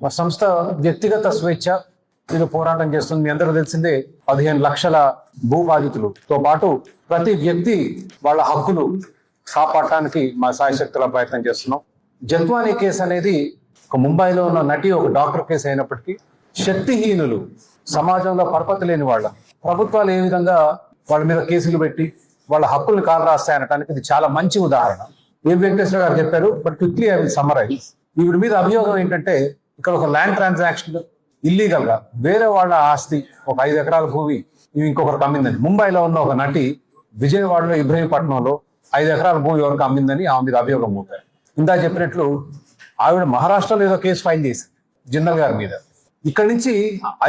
మా సంస్థ వ్యక్తిగత స్వేచ్ఛ మీద పోరాటం చేస్తుంది. మీ అందరూ తెలిసిందే 15 లక్షల భూ బాధితులతో పాటు ప్రతి వ్యక్తి వాళ్ళ హక్కులు కాపాడటానికి మా సాయశక్తుల ప్రయత్నం చేస్తున్నాం. జత్వానీ కేసు అనేది ఒక ముంబైలో ఉన్న నటి ఒక డాక్టర్ కేసు అయినప్పటికీ శక్తిహీనులు, సమాజంలో పరపతి లేని వాళ్ళ ప్రభుత్వాలు ఏ విధంగా వాళ్ళ మీద కేసులు పెట్టి వాళ్ళ హక్కుల్ని కాలు రాస్తాయనటానికి ఇది చాలా మంచి ఉదాహరణ. ఏ వెంకటేశ్వర గారు చెప్పారు, but quickly I will summarise. వీడి మీద అభియోగం ఏంటంటే ఇక్కడ ఒక ల్యాండ్ ట్రాన్సాక్షన్ ఇల్లీగల్ గా వేరే వాళ్ళ ఆస్తి ఒక 5 ఎకరాల భూమి ఇంకొకరికి అమ్మిందని. ముంబైలో ఉన్న ఒక నటి విజయవాడలో ఇబ్రహీంపట్నంలో 5 ఎకరాల భూమి ఎవరికి అమ్మిందని ఆమె మీద అభియోగం మోపారు. ఇందా చెప్పినట్లు ఆవిడ మహారాష్ట్రలో ఏదో కేసు ఫైల్ చేసి జిందల్ గారి మీద. ఇక్కడి నుంచి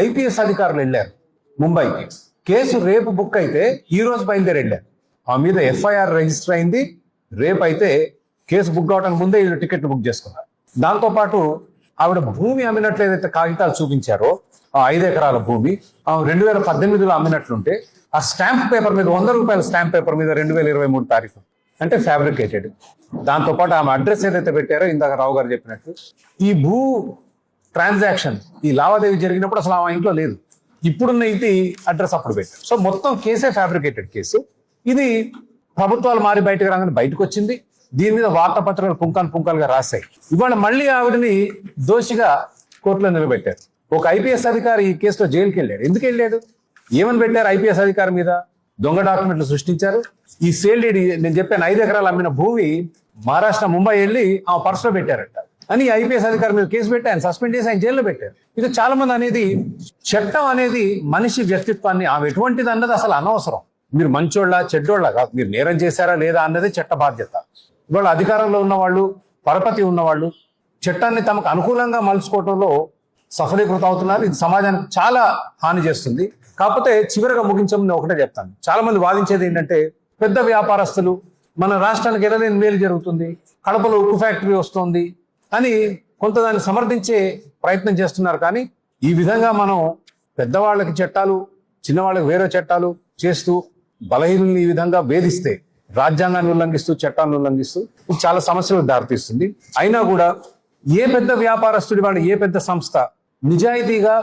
ఐపీఎస్ అధికారులు వెళ్ళారు ముంబైకి. కేసు రేపు బుక్ అయితే ఈ రోజు బయలుదేరి వెళ్ళారు. ఆ మీద ఎఫ్ఐఆర్ రిజిస్టర్ అయింది. రేపు అయితే కేసు బుక్ అవడానికి ముందే వీళ్ళు టికెట్లు బుక్ చేసుకున్నారు. దాంతోపాటు ఆవిడ భూమి అమ్మినట్లు ఏదైతే కాగితాలు చూపించారో ఆ 5 ఎకరాల భూమి 2018లో అమ్మినట్లుంటే ఆ స్టాంప్ పేపర్ మీద ₹100 స్టాంప్ పేపర్ మీద 2023 తారీఖు అంటే ఫ్యాబ్రికేటెడ్. దాంతోపాటు ఆమె అడ్రస్ ఏదైతే పెట్టారో ఇందాక రావు గారు చెప్పినట్టు ఈ భూ ట్రాన్సాక్షన్ ఈ లావాదేవీ జరిగినప్పుడు అసలు ఆ ఇంట్లో లేదు. ఇప్పుడున్న ఇంటి అడ్రస్ అప్పుడు పెట్టారు. సో మొత్తం కేసే ఫ్యాబ్రికేటెడ్ కేసు. ఇది ప్రభుత్వాలు మారి బయటకు రాగానే బయటకు వచ్చింది. దీని మీద వార్తాపత్రికలు పుంకాలుగా రాశాయి. ఇవాళ మళ్ళీ ఆవిడని దోషిగా కోర్టులో నిలబెట్టారు. ఒక ఐపీఎస్ అధికారి ఈ కేసులో జైలుకి వెళ్ళాడు. ఎందుకు వెళ్ళాడు? ఏమని పెట్టారు ఐపీఎస్ అధికారి మీద? దొంగ డాక్యుమెంట్లు సృష్టించారు. ఈ సేల్ డీడ్ నేను చెప్పాను 5 ఎకరాలు అమ్మిన భూమి మహారాష్ట్ర ముంబై వెళ్ళి ఆ పర్సులో పెట్టారట అని ఐపీఎస్ అధికారి మీద కేసు పెట్టి ఆయన సస్పెండ్ చేసి ఆయన జైల్లో పెట్టారు. ఇది చాలా మంది అనేది చట్టం అనేది మనిషి వ్యక్తిత్వాన్ని ఆమె ఎటువంటిది అన్నది అసలు అనవసరం. మీరు మంచోళ్ళ చెడ్డోళ్ళ కాదు, మీరు నేరం చేశారా లేదా అన్నది చట్ట బాధ్యత. ఇవాళ అధికారంలో ఉన్నవాళ్ళు, పరపతి ఉన్నవాళ్ళు చట్టాన్ని తమకు అనుకూలంగా మలుచుకోవడంలో సఫలీకృతం అవుతున్నారు. ఇది సమాజానికి చాలా హాని చేస్తుంది. కాకపోతే చివరిగా ముగించమని ఒకటే చెప్తాను. చాలా మంది వాదించేది ఏంటంటే పెద్ద వ్యాపారస్తులు మన రాష్ట్రానికి ఎనలేని మేలు జరుగుతుంది, కడపలో ఉక్కు ఫ్యాక్టరీ వస్తుంది అని కొంత దాన్ని సమర్థించే ప్రయత్నం చేస్తున్నారు. కానీ ఈ విధంగా మనం పెద్దవాళ్ళకి చట్టాలు, చిన్నవాళ్ళకి వేరే చట్టాలు చేస్తూ బలహీనుల్ని ఈ విధంగా వేధిస్తే, రాజ్యాంగాన్ని ఉల్లంఘిస్తూ, చట్టాన్ని ఉల్లంఘిస్తూ ఇది చాలా సమస్యలకు దారితీస్తుంది. అయినా కూడా ఏ పెద్ద వ్యాపారస్తుడి వాళ్ళు, ఏ పెద్ద సంస్థ నిజాయితీగా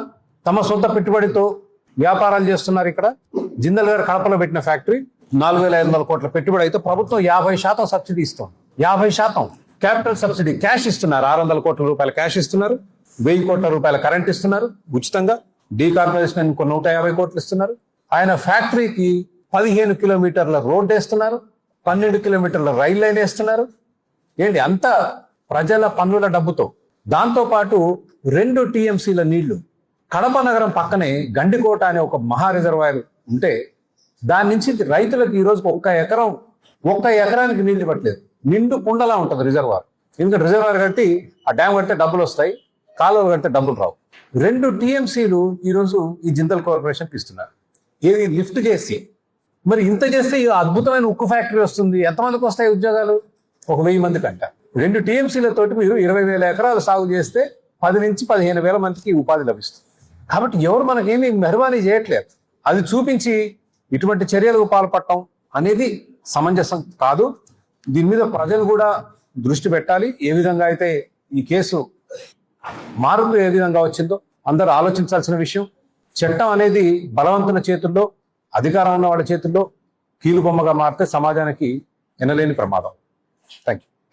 తమ సొంత పెట్టుబడితో వ్యాపారాలు చేస్తున్నారు. ఇక్కడ జిందల్ గారు కడపలో పెట్టిన ఫ్యాక్టరీ 4,500 కోట్ల పెట్టుబడి అయితే ప్రభుత్వం 50% సబ్సిడీ ఇస్తుంది. 50% క్యాపిటల్ సబ్సిడీ క్యాష్ ఇస్తున్నారు. 600 కోట్ల రూపాయల క్యాష్ ఇస్తున్నారు. 1000 కోట్ల రూపాయల కరెంట్ ఇస్తున్నారు ఉచితంగా. డీకార్పొరేషన్ ఇంకో 150 కోట్లు ఇస్తున్నారు. ఆయన ఫ్యాక్టరీకి 15 కిలోమీటర్ల రోడ్ వేస్తున్నారు, 12 కిలోమీటర్ల రైల్ లైన్ వేస్తున్నారు. ఏంటి అంత ప్రజల పన్నుల డబ్బుతో. దాంతోపాటు 2 టీఎంసీల నీళ్లు కడప నగరం పక్కనే గండికోట అనే ఒక మహా రిజర్వాయర్ ఉంటే దాని నుంచి రైతులకు ఈ రోజుకి ఒక్క ఎకరానికి నీళ్లు ఇవ్వట్లేదు. నిండు కుండలా ఉంటుంది రిజర్వాయర్. ఎందుకంటే రిజర్వాయర్ కట్టి ఆ డ్యామ్ కడితే డబ్బులు వస్తాయి, కాలువలు కడితే డబ్బులు రావు. 2 టీఎంసీలు ఈరోజు ఈ జిందల్ కార్పొరేషన్కి ఇస్తున్నారు. ఏది లిఫ్ట్ చేసి. మరి ఇంత చేస్తే ఈ అద్భుతమైన ఉక్కు ఫ్యాక్టరీ వస్తుంది. ఎంతమందికి వస్తాయి ఉద్యోగాలు? 1,000 మందికి అంట. 2 టీఎంసీలతోటి మీరు 20,000 ఎకరాలు సాగు చేస్తే 10 నుంచి 15,000 మందికి ఉపాధి లభిస్తుంది. కాబట్టి ఎవరు మనకేమీ మెహర్బానీ చేయట్లేదు. అది చూపించి ఇటువంటి చర్యలకు పాల్పడటం అనేది సమంజసం కాదు. దీని మీద ప్రజలు కూడా దృష్టి పెట్టాలి. ఏ విధంగా అయితే ఈ కేసు మార్పు ఏ విధంగా వచ్చిందో అందరూ ఆలోచించాల్సిన విషయం. చట్టం అనేది బలవంతుల చేతుల్లో, అధికారం ఉన్న వాళ్ళ చేతుల్లో కీలుబొమ్మగా మారితే సమాజానికి ఎనలేని ప్రమాదం. Thank you.